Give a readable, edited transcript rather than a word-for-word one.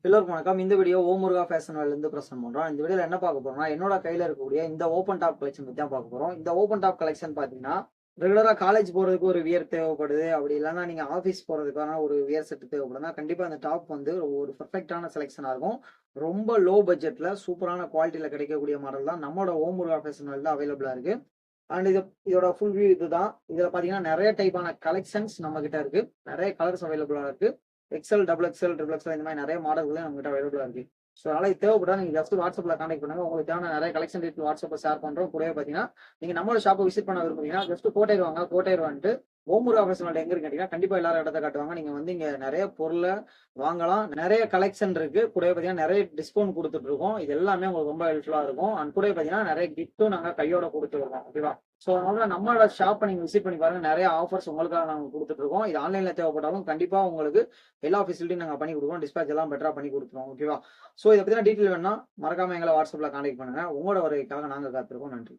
எல்லோருக்கும் வணக்கம். இந்த வீடியோ ஓமுருகா ஃபேஷன் வேர்ல்ட்ல பிரசன்ட் பண்றோம். இந்த வீடியோல என்ன பார்க்க போறோம்னா, என்னோட கையில இருக்கக்கூடிய இந்த ஓப்பன் டாப் கலெக்ஷன் பத்தி தான் பார்க்க போறோம். இந்த ஓப்பன் டாப் கலெக்ஷன் பார்த்தீங்கன்னா, ரெகுலரா காலேஜ் போறதுக்கு ஒரு வியர் தேவைப்படுது. அப்படி இல்லன்னா நீங்க ஆஃபீஸ் போறதுக்கான ஒரு வியர் செட் தேவைப்படுதுன்னா, கண்டிப்பா இந்த டாப் வந்து ஒரு பெர்ஃபெக்ட்டான செலக்ஷனா இருக்கும். ரொம்ப லோ பட்ஜெட்ல சூப்பரான குவாலிட்டில கிடைக்கக்கூடிய மாடல் தான் நம்மளோட ஓமுருகா ஃபேஷன் வேர்ல்ட்ல அவைலபிளா இருக்கு. அண்ட் இதோட ஃபுல் வியூ இதுதான். இதுல பார்த்தீங்கன்னா நெறைய டைப்பான கலெக்ஷன்ஸ் நம்மகிட்ட இருக்கு. நெறைய கலர்ஸ் அவைலபிளா இருக்கு. XL, double XL, triple XL இந்த மாதிரி நிறைய மாடல்கள் நம்மகிட்ட அவைலபிளா இருக்கு. ஸோ அதனால இது தேவைப்பட்டா நீங்க ஜஸ்ட் வாட்ஸ்அப்ல கான்டாக்ட் பண்ணுங்க. உங்களுக்கு தேவையான நிறைய கலெக்ஷன் டீடைல் வாட்ஸ்அப்ல ஷேர் பண்றோம். கூடவே பார்த்தீங்கன்னா நீங்க நம்மளோட ஷாப்பை விசிட் பண்ண விரும்புறீங்கன்னா ஜஸ்ட் கோட்டையர் வாங்க. கோட்டையர் வந்துட்டு ஓமுரு ஆஃபீஸ் எங்க இருக்கு கேட்டீங்கன்னா கண்டிப்பா எல்லாரும் இடத்த காட்டுவாங்க. நீங்க வந்து இங்க நிறைய பொருளை வாங்கலாம். நிறைய கலெக்ஷன் இருக்கு. கூடவே பார்த்தீங்கன்னா நிறைய டிஸ்கவுண்ட் கொடுத்துட்டு இருக்கோம். இது எல்லாமே உங்களுக்கு ரொம்ப ஹெல்ப்ஃபுல்லா இருக்கும். அண்ட் கூடவே பார்த்தீங்கன்னா நிறைய கிஃப்ட்டும் நாங்க கையோட கொடுத்துருக்கோம். ஓகேவா? ஸோ அதனால நம்மளோட ஷாப்பை நீங்க விசிட் பண்ணி பாருங்க. நிறைய ஆஃபர்ஸ் உங்களுக்காக நாங்க கொடுத்துட்டு இருக்கோம். இது ஆன்லைன்ல தேவைப்பட்டாலும் கண்டிப்பா உங்களுக்கு எல்லா ஃபெசிலிட்டியும் நாங்க பண்ணி கொடுக்குறோம். டிஸ்பேச் எல்லாம் பெட்டரா பண்ணி கொடுத்துருவோம். ஓகேவா? ஸோ இதை பத்தின டீட்டெயில் வேணும்னா மறக்காம எங்களை வாட்ஸ்அப்ல கான்டாக்ட் பண்ணுங்க. உங்களோட வருகைக்காக நாங்க காத்திருக்கோம். நன்றி.